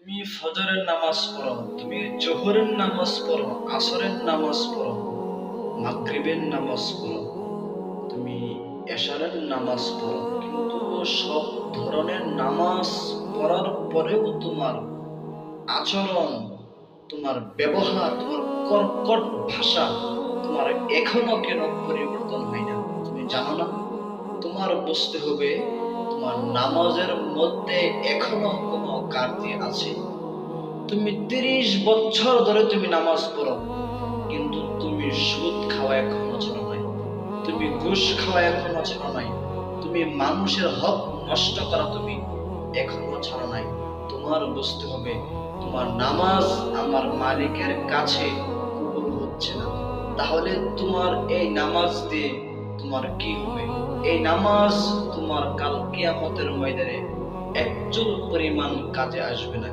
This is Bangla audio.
তুমি ফজরের নামাজ পড়ো, তুমি জোহরের নামাজ পড়ো, আসরের নামাজ পড়ো, মাগরিবের নামাজ পড়ো, তুমি এশারের নামাজ পড়ো, কিন্তু সব ধরনের নামাজ পড়ার পরেও তোমার আচরণ, তোমার ব্যবহার, তোমার কর্কট ভাষা তোমার এখনো কেন পরিবর্তন হয় না? তুমি জানো না? তোমার বুঝতে হবে তোমার নামাজের মধ্যে এখনো কোনো ঘাটতি আছে। তুমি 30 বছর ধরে তুমি নামাজ পড়ো, কিন্তু তুমি সুদ খাওয়া এখনো ছাড়ো নাই, তুমি ঘুষ খাওয়া এখনো ছাড়ো নাই, তুমি মানুষের হক নষ্ট করা তুমি এখনো ছাড়ো নাই। তোমার বুঝতে হবে তোমার নামাজ আমার মালিকের কাছে কবুল হচ্ছে না। তাহলে তোমার এই নামাজ দিয়ে তোমার কি হবে? এই নামাজ তোমার কাল কিয়ামতের ময়দানে একচুল পরিমাণ কাজে আসবে না।